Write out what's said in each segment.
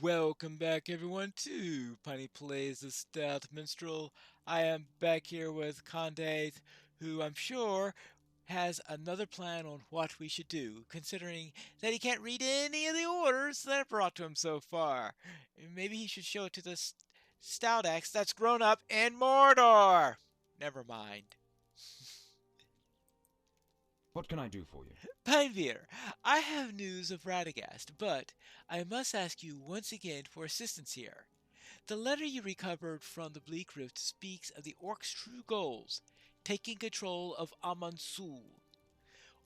Welcome back, everyone, to Piney Plays the Stout Minstrel. I am back here with Conde, who I'm sure has another plan on what we should do, considering that he can't read any of the orders that I brought to him so far. Maybe he should show it to the Stout Axe that's grown up in Mordor. Never mind. What can I do for you? Pineveer, I have news of Radagast, but I must ask you once again for assistance here. The letter you recovered from the Bleak Rift speaks of the Orcs' true goals, taking control of Amansul.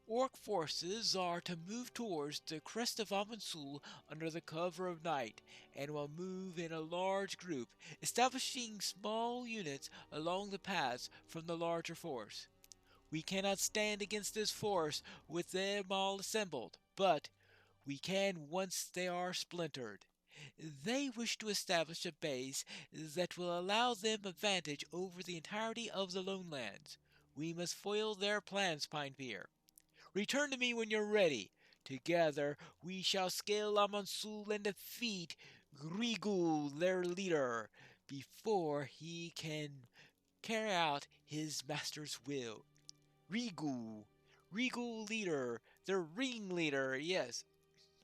Orc forces are to move towards the crest of Amansul under the cover of night, and will move in a large group, establishing small units along the paths from the larger force. We cannot stand against this force with them all assembled, but we can once they are splintered. They wish to establish a base that will allow them advantage over the entirety of the Lone Lands. We must foil their plans, Pineveer. Return to me when you're ready. Together we shall scale Amonsul and defeat Grigul, their leader, before he can carry out his master's will. Regal leader, the ringleader, yes.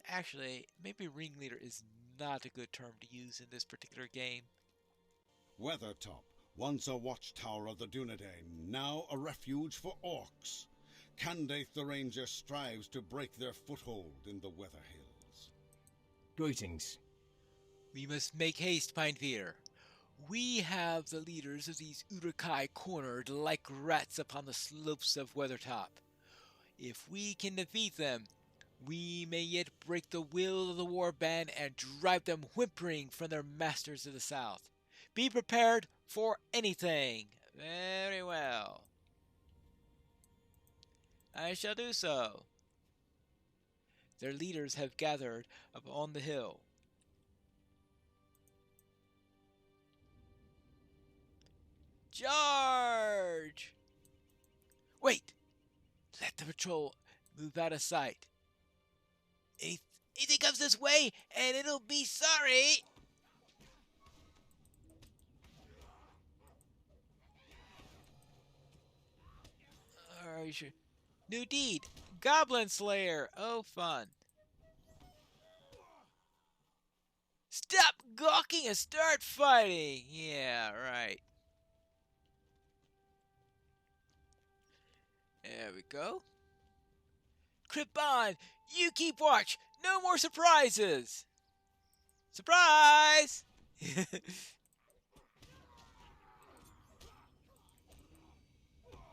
Actually, maybe ringleader is not a good term to use in this particular game. Weathertop, once a watchtower of the Dunedain, now a refuge for orcs. Candaith the Ranger strives to break their foothold in the Weather Hills. Greetings. We must make haste, Pineveer. We have the leaders of these Urukai cornered like rats upon the slopes of Weathertop. If we can defeat them, we may yet break the will of the warband and drive them whimpering from their masters of the south. Be prepared for anything. Very well. I shall do so. Their leaders have gathered up on the hill. Charge! Wait! Let the patrol move out of sight. Anything comes this way, and it'll be sorry! Are you sure? New deed! Goblin Slayer! Oh, fun. Stop gawking and start fighting! Yeah, right. There we go. Cribbon, you keep watch! No more surprises! Surprise!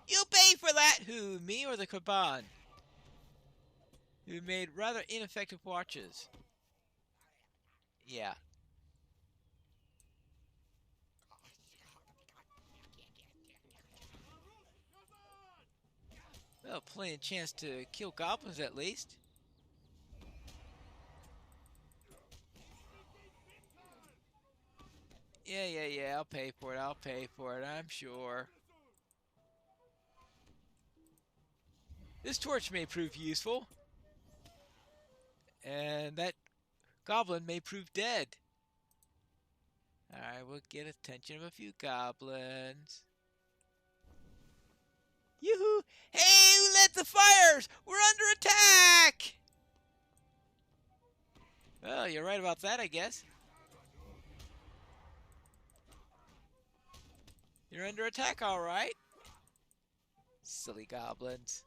You'll pay for that! Who, me or the Cribbon? Who made rather ineffective watches. Yeah. Well, plenty of chance to kill goblins at least. Yeah, I'll pay for it, I'm sure. This torch may prove useful. And that goblin may prove dead. Alright, we'll get attention of a few goblins. Yoo-hoo! Hey, who lit the fires? We're under attack! Well, you're right about that, I guess. You're under attack, alright. Silly goblins.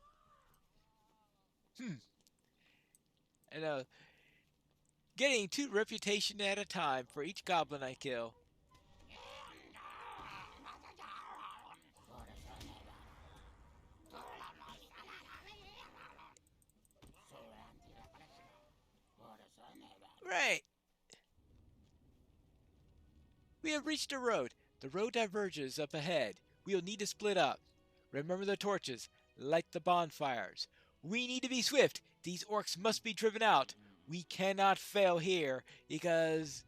I know. Getting 2 reputation at a time for each goblin I kill. Right. We have reached a road. The road diverges up ahead. We'll need to split up. Remember the torches. Light the bonfires. We need to be swift. These orcs must be driven out. We cannot fail here because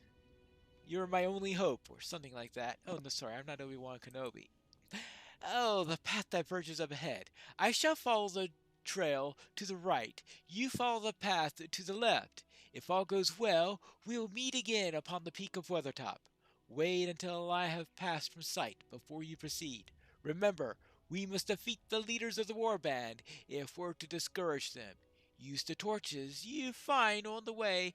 you're my only hope, or something like that. Oh, no, sorry, I'm not Obi-Wan Kenobi. Oh, the path diverges up ahead. I shall follow the trail to the right. You follow the path to the left. If all goes well, we'll meet again upon the peak of Weathertop. Wait until I have passed from sight before you proceed. Remember, we must defeat the leaders of the warband if we're to discourage them. Use the torches you find on the way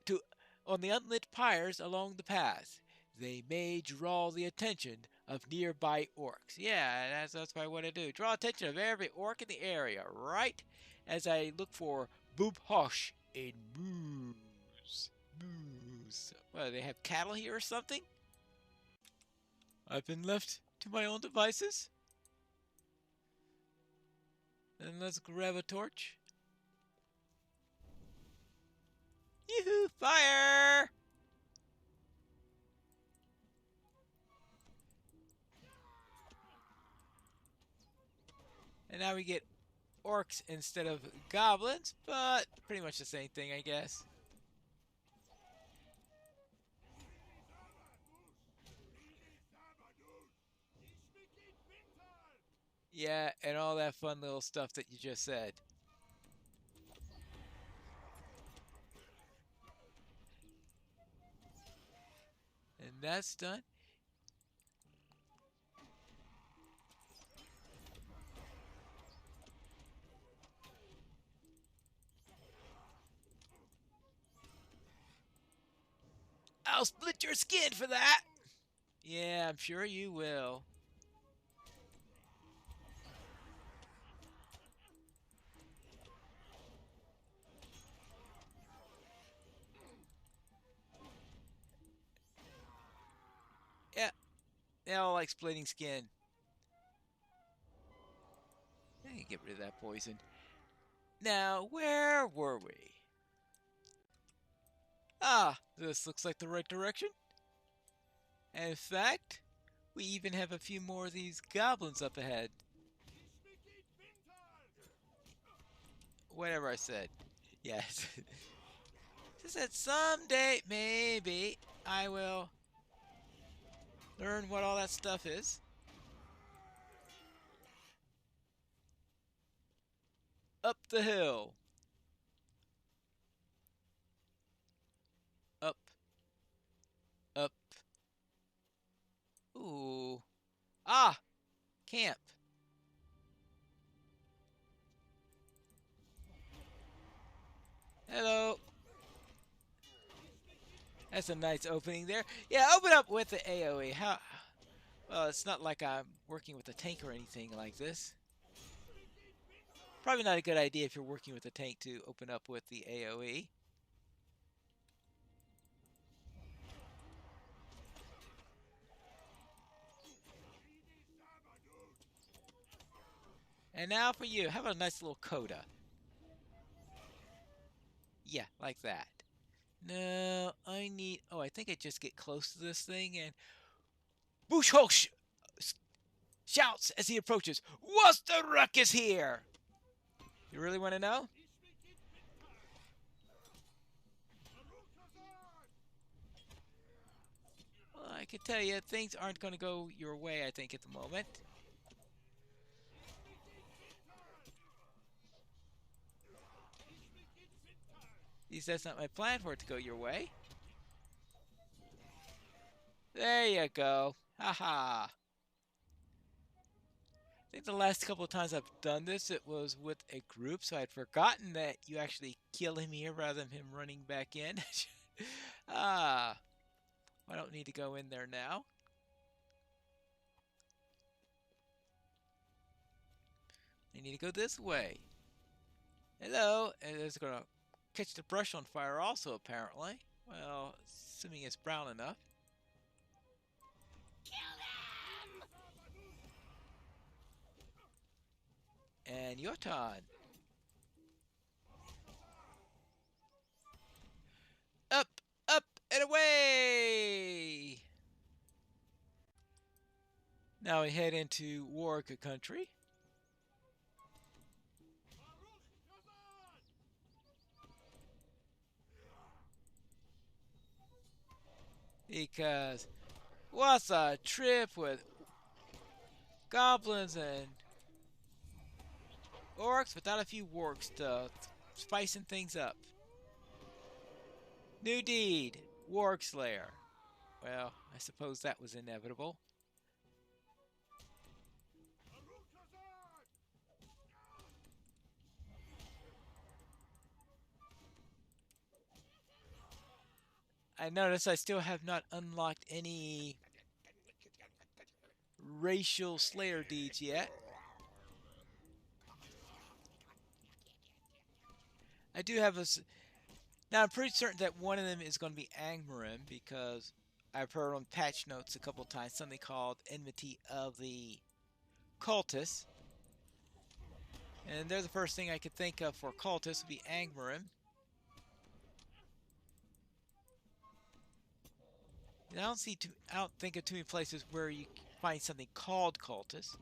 to on the unlit pyres along the path. They may draw the attention of nearby orcs. Yeah, that's what I want to do. Draw attention of every orc in the area, right? As I look for Boob Hosh and Moose. Moose. What, do they have cattle here or something? I've been left to my own devices. Then let's grab a torch. Yoo-hoo! Fire! And now we get orcs instead of goblins, but pretty much the same thing, I guess. Yeah, and all that fun little stuff that you just said. And that's done. I'll split your skin for that! Yeah, I'm sure you will. Yeah, they all like splitting skin. Get rid of that poison. Now, where were we? Ah, this looks like the right direction. And in fact, we even have a few more of these goblins up ahead. Whatever I said. Yes. Just said someday, maybe, I will learn what all that stuff is. Up the hill. Up. Up. Ooh. Ah! Camp. Hello. That's a nice opening there. Yeah, open up with the AoE. How? Well, it's not like I'm working with a tank or anything like this. Probably not a good idea if you're working with a tank to open up with the AoE. And now for you. How about a nice little coda? Yeah, like that. No, I need... Oh, I think I just get close to this thing and... Bushhulk shouts as he approaches. What's the ruckus here? You really want to know? Well, I can tell you, things aren't going to go your way, I think, at the moment. At least that's not my plan for it to go your way. There you go. Haha. I think the last couple of times I've done this, it was with a group, so I'd forgotten that you actually kill him here rather than him running back in. I don't need to go in there now. I need to go this way. Hello, and it's going to catch the brush on fire also, apparently. Well, assuming it's brown enough. And your turn. Up, up, and away! Now we head into Warwick country. Because what's a trip with goblins and orcs without a few wargs to spicing things up? New deed. Warg Slayer. Well, I suppose that was inevitable. I notice I still have not unlocked any racial Slayer deeds yet. I do have a... Now, I'm pretty certain that one of them is going to be Angmarim because I've heard on patch notes a couple times something called Enmity of the Cultists. And they're the first thing I could think of for Cultists would be Angmarim. I don't think of too many places where you find something called Cultists.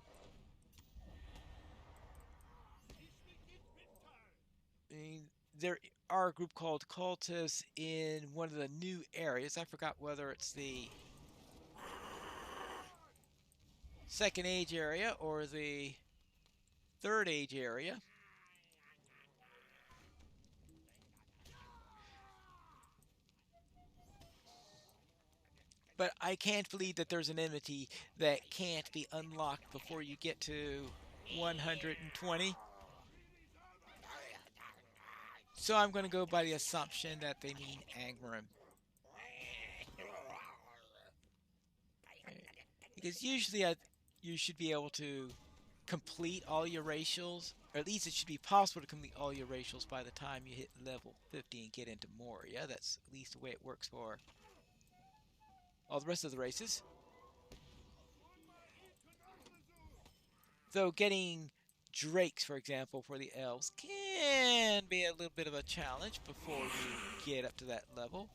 I mean, there are a group called Cultists in one of the new areas. I forgot whether it's the Second Age area or the Third Age area. But I can't believe that there's an enmity that can't be unlocked before you get to 120. So I'm going to go by the assumption that they mean Angmarim. Because usually you should be able to complete all your racials, or at least it should be possible to complete all your racials by the time you hit level 50 and get into Moria. That's at least the way it works for all the rest of the races. Though getting drakes, for example, for the elves can be a little bit of a challenge before you get up to that level.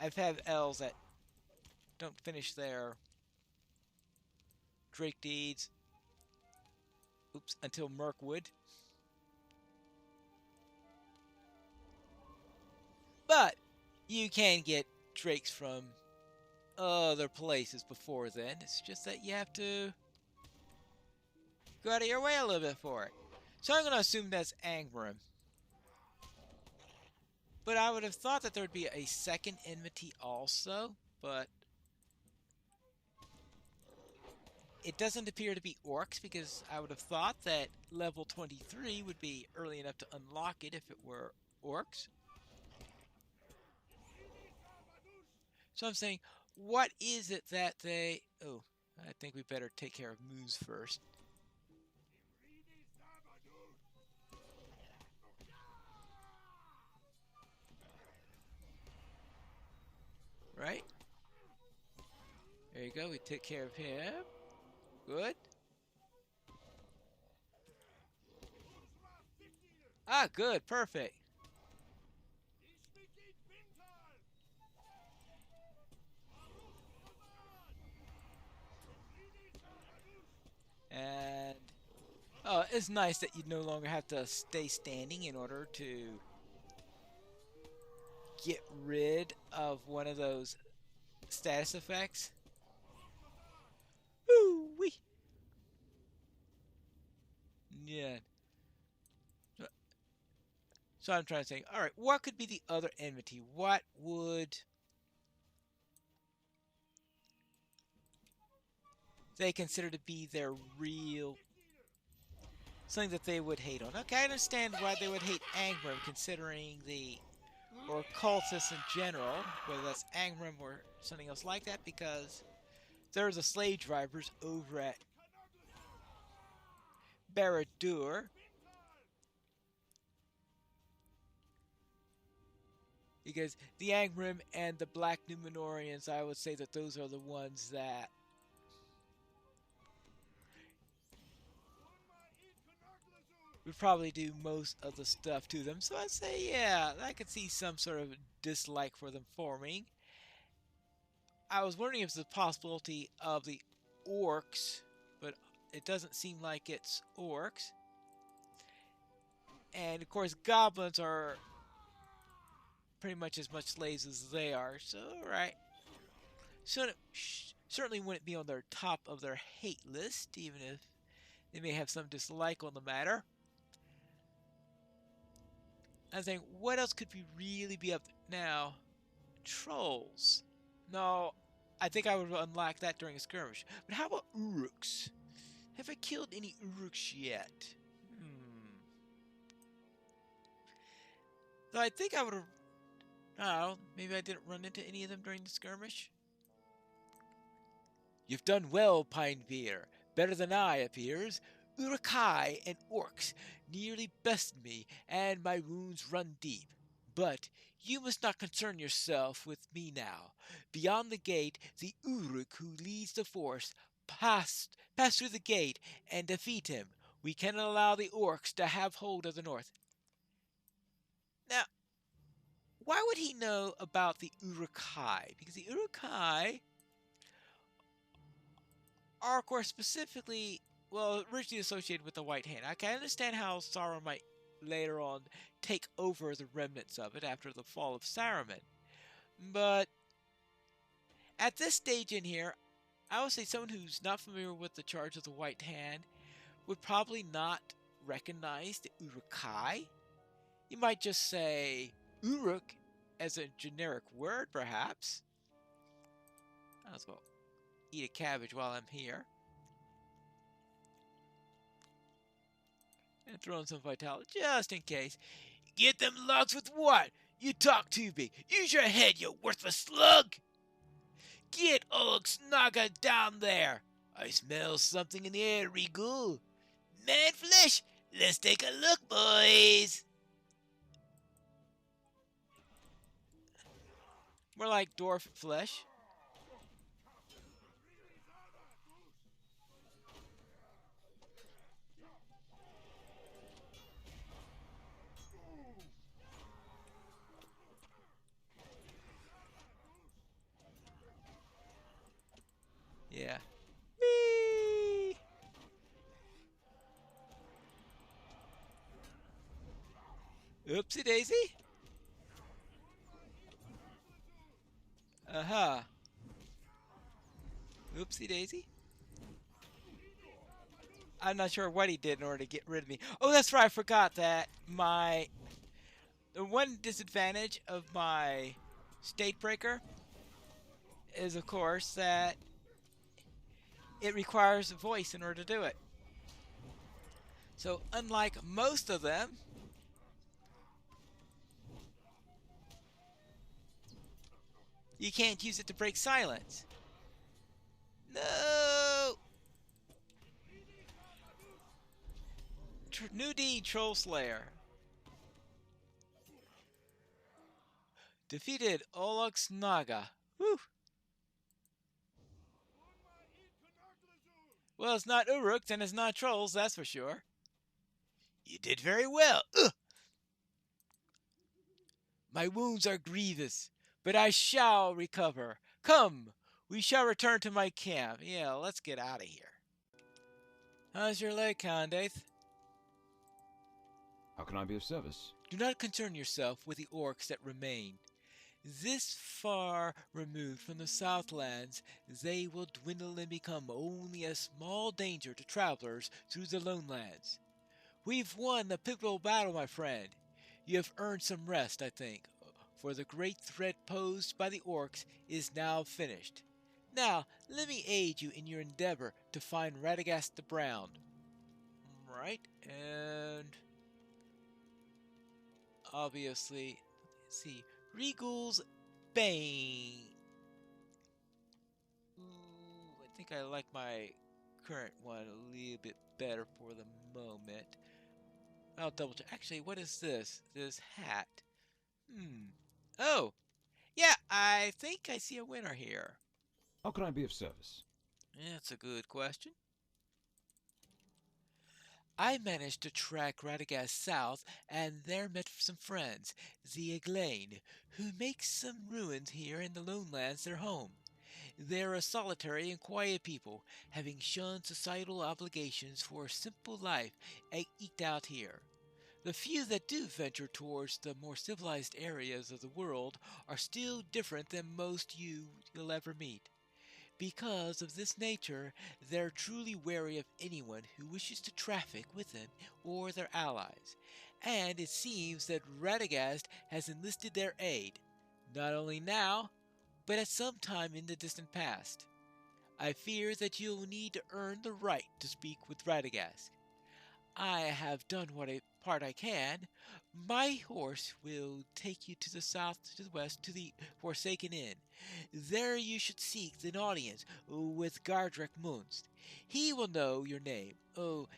I've had elves that don't finish their drake deeds until Mirkwood. But you can get drakes from other places before then. It's just that you have to go out of your way a little bit for it. So I'm going to assume that's Angmarim. But I would have thought that there would be a second enmity also, but it doesn't appear to be orcs because I would have thought that level 23 would be early enough to unlock it if it were orcs. So I'm saying, what is it that they... Oh, I think we better take care of Moose first. Right? There you go, we took care of him. Good. Ah, good, perfect. And oh, it's nice that you no longer have to stay standing in order to get rid of one of those status effects. Ooh-wee. Yeah. So I'm trying to think, alright, what could be the other enmity? What would they consider to be their real... something that they would hate on? Okay, I understand why they would hate Angmarim, considering the... or cultists in general, whether that's Angmarim or something else like that, because there's the slave drivers over at Barad-dûr. Because the Angmarim and the Black Numenorians, I would say that those are the ones that would probably do most of the stuff to them. So I'd say, yeah, I could see some sort of dislike for them forming. I was wondering if there's a possibility of the orcs, but it doesn't seem like it's orcs. And of course, goblins are pretty much as much slaves as they are, so alright. So certainly wouldn't be on their top of their hate list, even if they may have some dislike on the matter. I think, what else could we really be up now? Trolls. No, I think I would unlock that during a skirmish. But how about Uruks? Have I killed any Uruks yet? So I think I would have... I don't know, maybe I didn't run into any of them during the skirmish? You've done well, Pinebeer. Better than I, appears. Urukai and orcs nearly bested me, and my wounds run deep. But you must not concern yourself with me now. Beyond the gate, the Uruk who leads the force pass through the gate and defeat him. We cannot allow the orcs to have hold of the north. Now, why would he know about the Urukai? Because the Urukai are, of course, specifically, well, originally associated with the White Hand. I can understand how Sauron might later on take over the remnants of it after the fall of Saruman. But at this stage in here, I would say someone who's not familiar with the charge of the White Hand would probably not recognize the Urukai. You might just say Uruk as a generic word, perhaps. Let's go eat a cabbage while I'm here. And throw in some vitality, just in case. Get them logs with what? You talk too big. Use your head, you worthless slug! Get old Snaga down there! I smell something in the air, Regal. Man flesh! Let's take a look, boys! More like dwarf flesh. Yeah. Whee! Oopsie daisy. Aha. Oopsie daisy. I'm not sure what he did in order to get rid of me. Oh, that's right. I forgot that the one disadvantage of my state breaker is, of course, that it requires a voice in order to do it. So, unlike most of them, you can't use it to break silence. No! Nudie Troll Slayer. Defeated Olux Naga. Whew. Well, it's not Uruks and it's not trolls, that's for sure. You did very well. Ugh. My wounds are grievous, but I shall recover. Come, we shall return to my camp. Yeah, let's get out of here. How's your leg, Condath? How can I be of service? Do not concern yourself with the orcs that remain. This far removed from the Southlands, they will dwindle and become only a small danger to travelers through the Lonelands. We've won the pivotal battle, my friend. You have earned some rest, I think, for the great threat posed by the orcs is now finished. Now, let me aid you in your endeavor to find Radagast the Brown. Right, and obviously, let's see, Regal's Bane. Ooh, I think I like my current one a little bit better for the moment. I'll double check. Actually, what is this? This hat. Oh, yeah, I think I see a winner here. How can I be of service? That's a good question. I managed to track Radagast south and there met some friends, the Eglain, who make some ruins here in the Lonelands their home. They're a solitary and quiet people, having shunned societal obligations for a simple life eked out here. The few that do venture towards the more civilized areas of the world are still different than most you'll ever meet. Because of this nature, they're truly wary of anyone who wishes to traffic with them or their allies, and it seems that Radagast has enlisted their aid, not only now, but at some time in the distant past. I fear that you'll need to earn the right to speak with Radagast. I have done what part I can. My horse will take you to the south, to the west, to the Forsaken Inn. There you should seek an audience with Gardrek Munst. He will know your name. Oh,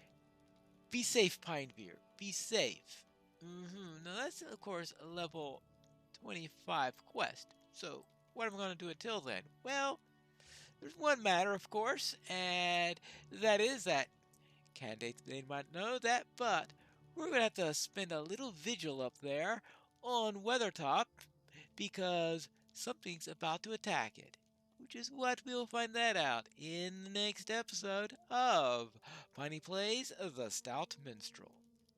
be safe, Pinebeard. Be safe. Now that's, of course, a level 25 quest. So, what am I going to do until then? Well, there's one matter, of course, and that is that candidates, they might know that, but we're going to have to spend a little vigil up there on Weathertop because something's about to attack it. Which is what we'll find that out in the next episode of Piney Plays the Stout Minstrel.